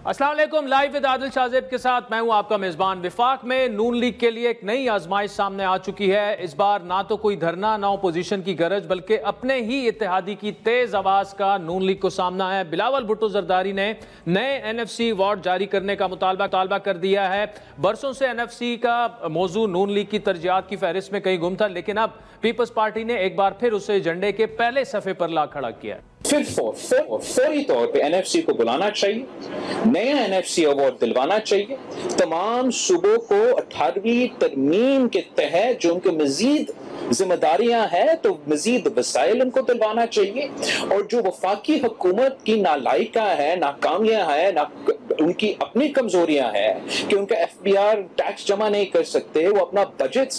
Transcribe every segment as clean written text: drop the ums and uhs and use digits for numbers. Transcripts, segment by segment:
अस्सलाम वालेकुम। Live with Adil Shahzeb के साथ मैं हूं आपका मेजबान। विफाक में नून लीग के लिए एक नई आजमाइश सामने आ चुकी है। इस बार ना तो कोई धरना ना अपोजिशन की गरज, बल्कि अपने ही इत्तेहादी की तेज आवाज का नून लीग को सामना है। बिलावल भुट्टो जरदारी ने नए NFC अवार्ड जारी करने का मुतालबा कर दिया है। बरसों से NFC का मौजू नून लीग की तरजीहात की फहरिस्त में कहीं गुम था, लेकिन अब पीपल्स पार्टी ने एक बार फिर उसे एजेंडे के पहले सफे पर ला खड़ा किया है। फिर फौरी तौर पे NFC को बुलाना चाहिए, नया NFC अवार्ड दिलवाना चाहिए। तमाम सूबों को 18वीं तरमीम के तहत जो उनके मजीद जिम्मेदारियां हैं तो मजीद वसाइल उनको दिलवाना चाहिए। और जो वफाकी हुकूमत की नालायका है, नाकामियां हैं, उनकी अपनी कमजोरियां हैं कि उनका FBR टैक्स जमा नहीं कर सकते, वो अपना बजट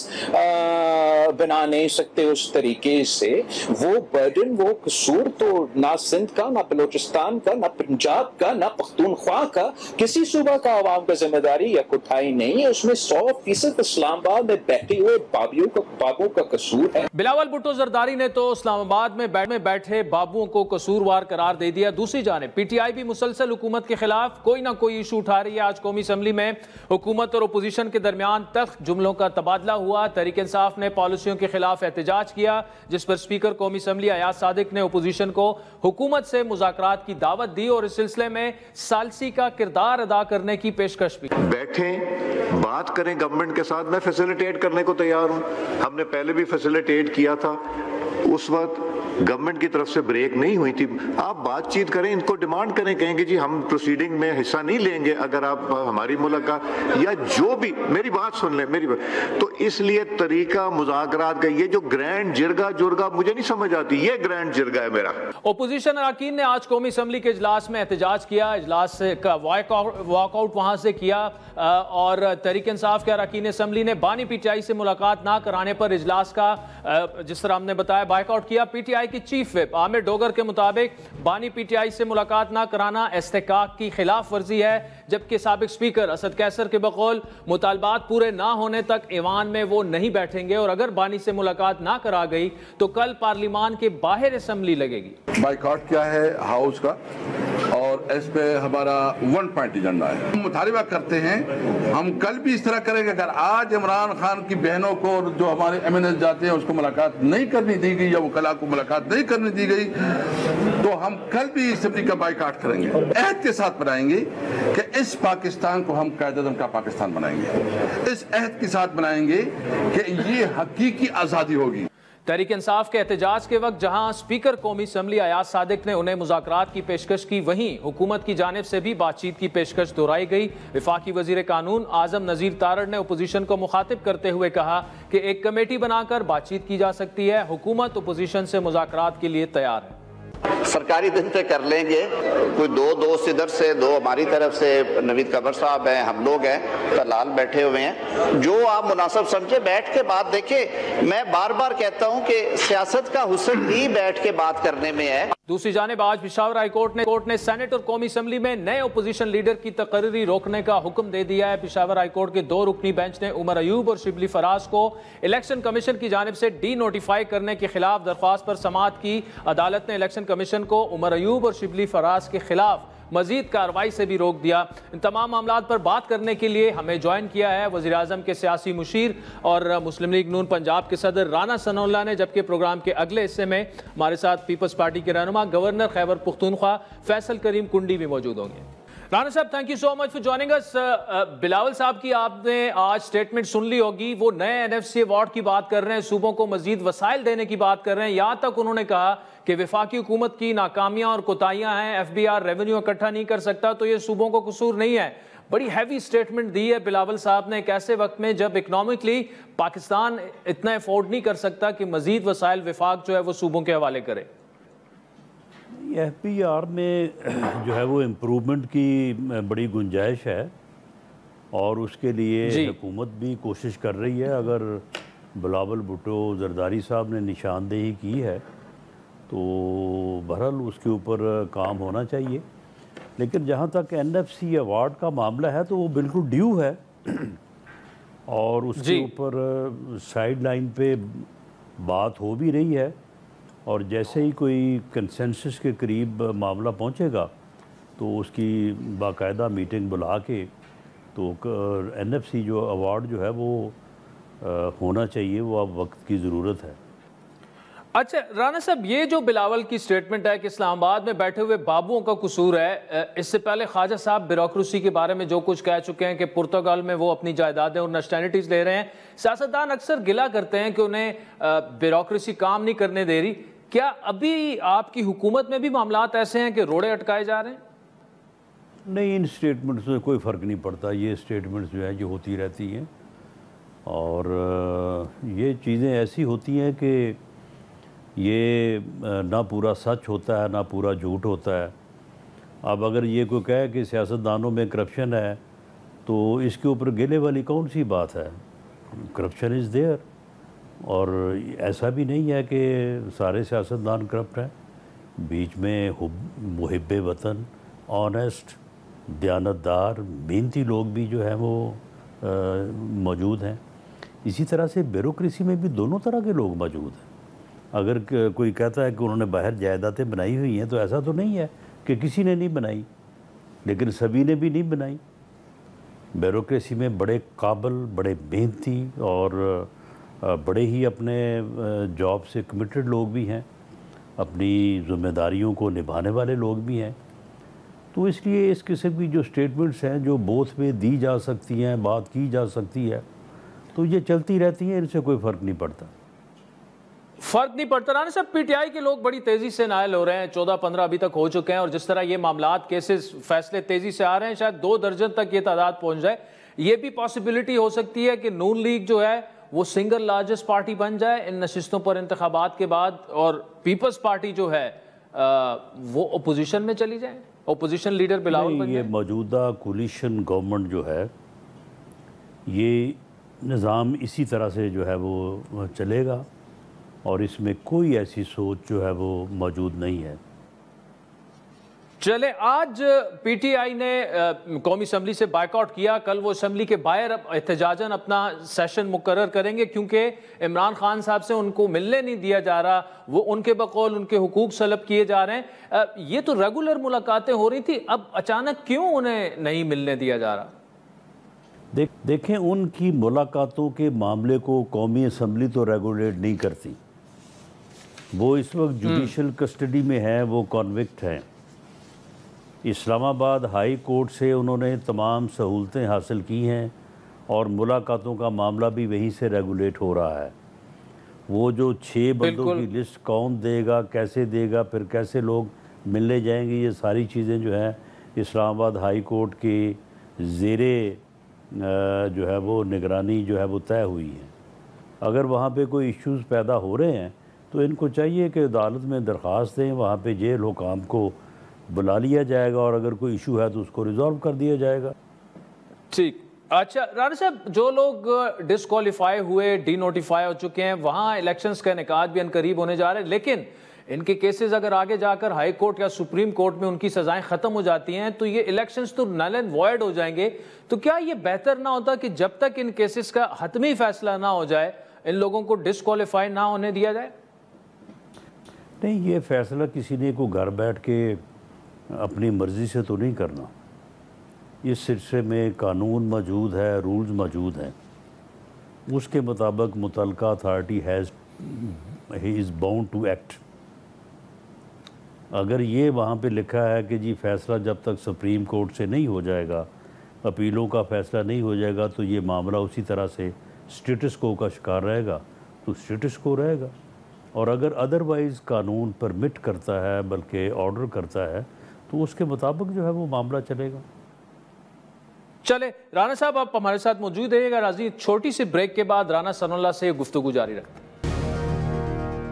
बना नहीं सकते उस तरीके से, वो बर्डन, वो कसूर तो ना सिंध का, ना बलोचिस्तान का, ना पंजाब का, ना पख्तूनख्वा का, किसी सूबा का आवाम का जिम्मेदारी या कोठाई नहीं है। उसमें 100% इस्लामाबाद में बैठे हुए बाबुओं का कसूर है। बिलावल भुट्टो जरदारी ने तो इस्लामाबाद में बैठे बाबुओं को कसूरवार करार दे दिया। दूसरी जानिब PTI भी मुसलसल हुकूमत के खिलाफ कोई ना कोई इशू उठा रही है। आज कौमी असम्बली में हुकूमत और अपोजिशन के दरमियान तख्त जुमलों का तबादला हुआ। तहरीक इंसाफ ने पॉलिसियों के खिलाफ एहतजाज किया, जिस पर स्पीकर कौमी असम्बली अयाज सादिक ने अपोजिशन को हुकूमत से मुज़ाकरात की दावत दी और इस सिलसिले में सालसी का किरदार अदा करने की पेशकश भी। बैठें, बात करें गवर्नमेंट के साथ, मैं फैसिलिटेट करने को तैयार हूं। हमने पहले भी फैसिलिटेट किया था, उस वक्त गवर्नमेंट की तरफ से ब्रेक नहीं हुई थी। आप बातचीत करें, इनको डिमांड करें, कहेंगे जी हम प्रोसीडिंग में हिस्सा नहीं लेंगे अगर आप हमारी मुलाकात या जो भी, मेरी बात सुन लें, मेरी बात। तो इसलिए तरीका मुज़ाकरात का ये जो ग्रैंड जिरगा मुझे नहीं समझ आती, ये ग्रैंड जिरगा है मेरा। ओपोजिशन अरकान ने आज कौमी असम्बली के इजलास में एहतजाज किया, इजलास का वॉकआउट वहां से किया और तहरीक इंसाफ के अरकान असम्बली ने बानी PTI से मुलाकात ना कराने पर इजलास का जिस तरह हमने बताया बायकआउट किया। PTI की चीफ विप आमिर डोगर के मुताबिक बानी PTI से मुलाकात ना कराना इस्तेकाक की खिलाफ वर्जी है, जबकि साबिक स्पीकर असद कैसर के बकौल मुतालबात पूरे ना होने तक ईवान में वो नहीं बैठेंगे और अगर बानी से मुलाकात ना करा गई तो कल पार्लिमान के बाहर असम्बली लगेगी। बाइकआउट क्या है हाउस का, और इस पे हमारा 1 पॉइंट एजेंडा है। हम मुतालिबा करते हैं, हम कल भी इस तरह करेंगे। अगर आज इमरान खान की बहनों को जो हमारे MNS जाते हैं उसको मुलाकात नहीं करनी दी गई या वकला को मुलाकात नहीं करने दी गई तो हम कल भी असेंबली का बाइकआउट करेंगे और अहद के साथ बनाएंगे कि इस पाकिस्तान को हम कायदे-ए-आज़म का पाकिस्तान बनाएंगे। इस अहद के साथ बनाएंगे कि ये हकीकी आज़ादी होगी। तहरीक इंसाफ के एहतजाज के वक्त जहां स्पीकर कौमी असम्बली अयाज सादिक ने उन्हें मुज़ाकरात की पेशकश की, वहीं हुकूमत की जानिब से भी बातचीत की पेशकश दोहराई गई। वफाकी वजीर कानून आजम नज़ीर तारड़ ने अपोजिशन को मुखातिब करते हुए कहा कि एक कमेटी बनाकर बातचीत की जा सकती है, हुकूमत अपोजिशन से मुज़ाकरात के लिए तैयार है। सरकारी दिन पे कर लेंगे, कोई दो दोस्त इधर से, दो हमारी तरफ से, नवीद कमर साहब हैं, हम लोग हैं, तलाल बैठे हुए हैं, जो आप मुनासिब समझे बैठ के बात देखें। मैं बार बार कहता हूं कि सियासत का हुस्न ही बैठ के बात करने में है। दूसरी जानिब आज पेशावर हाई कोर्ट ने सेनेट और कौमी असम्बली में नए अपोजिशन लीडर की तकर्री रोकने का हुक्म दे दिया है। पेशावर हाई कोर्ट के 2 रुकनी बेंच ने उमर अयूब और शिबली फराज को इलेक्शन कमीशन की जानिब से डी-नोटिफाई करने के खिलाफ दरख्वास्त पर समाअत की। अदालत ने इलेक्शन कमीशन को उमर अयूब और शिबली फराज के खिलाफ मजीद कार्रवाई से भी रोक दिया। इन तमाम मामलात पर बात करने के लिए हमें ज्वाइन किया है वज़ीर आज़म के सियासी मुशीर और मुस्लिम लीग नून पंजाब के सदर राना सनाउल्लाह ने, जबकि प्रोग्राम के अगले हिस्से में हमारे साथ पीपल्स पार्टी के रहनुमा गवर्नर खैबर पख्तूनख्वा फैसल करीम कुंडी भी मौजूद होंगे। राना साहब, thank you so much for joining us. Bilawal साहब की आपने आज स्टेटमेंट सुन ली होगी, वो नए NFC अवार्ड की बात कर रहे हैं, सूबों को मजीद वसाइल देने की बात कर रहे हैं। यहाँ तक उन्होंने कहा कि वफाकी हुकूमत की नाकामियां और कोताहियां हैं, FBR रेवेन्यू इकट्ठा नहीं कर सकता तो ये सूबों को कसूर नहीं है। बड़ी हैवी स्टेटमेंट दी है बिलावल साहब ने एक ऐसे वक्त में जब इकनॉमिकली पाकिस्तान इतना अफोर्ड नहीं कर सकता कि मजीद वसाइल वफाक जो है वो सूबों के हवाले करे। FBR में जो है वो इम्प्रूवमेंट की बड़ी गुंजाइश है और उसके लिए हुकूमत भी कोशिश कर रही है। अगर बिलावल भुट्टो जरदारी साहब ने निशानदेही की है तो बहरहाल उसके ऊपर काम होना चाहिए। लेकिन जहाँ तक NFC अवार्ड का मामला है तो वो बिल्कुल ड्यू है और उसके ऊपर साइड लाइन पे बात हो भी रही है और जैसे ही कोई कंसेंसस के करीब मामला पहुंचेगा तो उसकी बाकायदा मीटिंग बुला के तो NFC जो अवार्ड जो है वो होना चाहिए, वो अब वक्त की ज़रूरत है। अच्छा राना साहब, ये जो बिलावल की स्टेटमेंट है कि इस्लामाबाद में बैठे हुए बाबुओं का कसूर है, इससे पहले ख्वाजा साहब ब्यूरोक्रेसी के बारे में जो कुछ कह चुके हैं कि पुर्तगाल में वो अपनी जायदादें और नेशनैलिटीज़ ले रहे हैं। सियासतदान अक्सर गिला करते हैं कि उन्हें ब्यूरोक्रेसी काम नहीं करने दे रही। क्या अभी आपकी हुकूमत में भी मामलात ऐसे हैं कि रोड़े अटकाए जा रहे हैं? नहीं, इन स्टेटमेंट्स में कोई फ़र्क नहीं पड़ता। ये स्टेटमेंट्स जो है जो होती रहती हैं, और ये चीज़ें ऐसी होती हैं कि ये ना पूरा सच होता है ना पूरा झूठ होता है। अब अगर ये कोई कहे कि सियासतदानों में करप्शन है तो इसके ऊपर गिले वाली कौन सी बात है? करप्शन इज़ देयर, और ऐसा भी नहीं है कि सारे सियासतदान करप्ट हैं। बीच में मुहिब्बे वतन, ऑनेस्ट, दयानतदार, मेहनती लोग भी जो हैं वो मौजूद हैं। इसी तरह से ब्यूरोक्रेसी में भी दोनों तरह के लोग मौजूद हैं। अगर कोई कहता है कि उन्होंने बाहर जायदादें बनाई हुई हैं, तो ऐसा तो नहीं है कि किसी ने नहीं बनाई, लेकिन सभी ने भी नहीं बनाई। ब्यूरोक्रेसी में बड़े काबिल, बड़े मेहनती और बड़े ही अपने जॉब से कमिटेड लोग भी हैं, अपनी ज़िम्मेदारियों को निभाने वाले लोग भी हैं। तो इसलिए इस किस्म की जो स्टेटमेंट्स हैं जो बोथ में दी जा सकती हैं, बात की जा सकती है, तो ये चलती रहती हैं, इनसे कोई फ़र्क नहीं पड़ता। फर्क नहीं पड़ता। राना साहब, PTI के लोग बड़ी तेजी से नायल हो रहे हैं, 14-15 अभी तक हो चुके हैं, और जिस तरह ये मामलात, केसेस, फैसले तेजी से आ रहे हैं, शायद 2 दर्जन तक ये तादाद पहुंच जाए। ये भी पॉसिबिलिटी हो सकती है कि नून लीग जो है वो सिंगल लार्जेस्ट पार्टी बन जाए इन नशिस्तों पर इंतखाबात के बाद, और पीपल्स पार्टी जो है वो ओपोजिशन में चली जाए, ओपोजिशन लीडर बिलावल बन जाए। ये मौजूदा कोलिशन गवर्नमेंट जो है, ये निज़ाम इसी तरह से जो है वो चलेगा, और इसमें कोई ऐसी सोच जो है वो मौजूद नहीं है। चले, आज PTI ने कौमी असम्बली से बायकॉट किया। कल वो असम्बली के बाहर एहतजाजन अपना सेशन मुकर्रर करेंगे, क्योंकि इमरान खान साहब से उनको मिलने नहीं दिया जा रहा। वो उनके बकौल उनके हुकूक सलब किए जा रहे हैं। ये तो रेगुलर मुलाकातें हो रही थी, अब अचानक क्यों उन्हें नहीं मिलने दिया जा रहा? देखें, उनकी मुलाकातों के मामले को कौमी असम्बली तो रेगुलेट नहीं करती। वो इस वक्त जुडिशल कस्टडी में है, वो कॉन्विक्ट हैं। इस्लामाबाद हाई कोर्ट से उन्होंने तमाम सहूलतें हासिल की हैं, और मुलाकातों का मामला भी वहीं से रेगुलेट हो रहा है। वो जो 6 बंदों की लिस्ट कौन देगा, कैसे देगा, फिर कैसे लोग मिलने जाएंगे, ये सारी चीज़ें जो हैं इस्लामाबाद हाई कोर्ट के ज़ेरे जो है वो निगरानी जो है वो तय हुई है। अगर वहाँ पे कोई इश्यूज़ पैदा हो रहे हैं तो इनको चाहिए कि अदालत में दरख्वास्त दें, वहाँ पे जेल हुकाम को बुला लिया जाएगा, और अगर कोई इशू है तो उसको रिजॉल्व कर दिया जाएगा। ठीक। अच्छा राना साहब, जो लोग डिस्क्वालीफाई हुए, डीनोटिफाई हो चुके हैं, वहाँ इलेक्शंस का इनेकाद भी अनकरीब होने जा रहे हैं, लेकिन इनके केसेस अगर आगे जाकर हाई कोर्ट या सुप्रीम कोर्ट में उनकी सजाएं ख़त्म हो जाती हैं तो ये इलेक्शंस तो नल एंड वॉइड हो जाएंगे। तो क्या ये बेहतर ना होता कि जब तक इन केसेस का हतमी फैसला ना हो जाए, इन लोगों को डिस्क्वालीफाई ना होने दिया जाए? नहीं, ये फ़ैसला किसी ने को घर बैठ के अपनी मर्ज़ी से तो नहीं करना। इस सिलसिले में कानून मौजूद है, रूल्स मौजूद हैं, उसके मुताबिक मुतल्लिका अथॉरिटी ही इज़ बाउंड टू एक्ट। अगर ये वहाँ पे लिखा है कि जी फ़ैसला जब तक सुप्रीम कोर्ट से नहीं हो जाएगा, अपीलों का फ़ैसला नहीं हो जाएगा, तो ये मामला उसी तरह से स्टेटस को का शिकार रहेगा, तो स्टेटस को रहेगा। और अगर अदरवाइज़ कानून परमिट करता है, बल्कि ऑर्डर करता है, तो उसके मुताबिक जो है वो मामला चलेगा। चले राना साहब, आप हमारे साथ मौजूद रहिएगा। राजी छोटी सी ब्रेक के बाद राना सनाउल्लाह से गुफ्तगू जारी रखते हैं।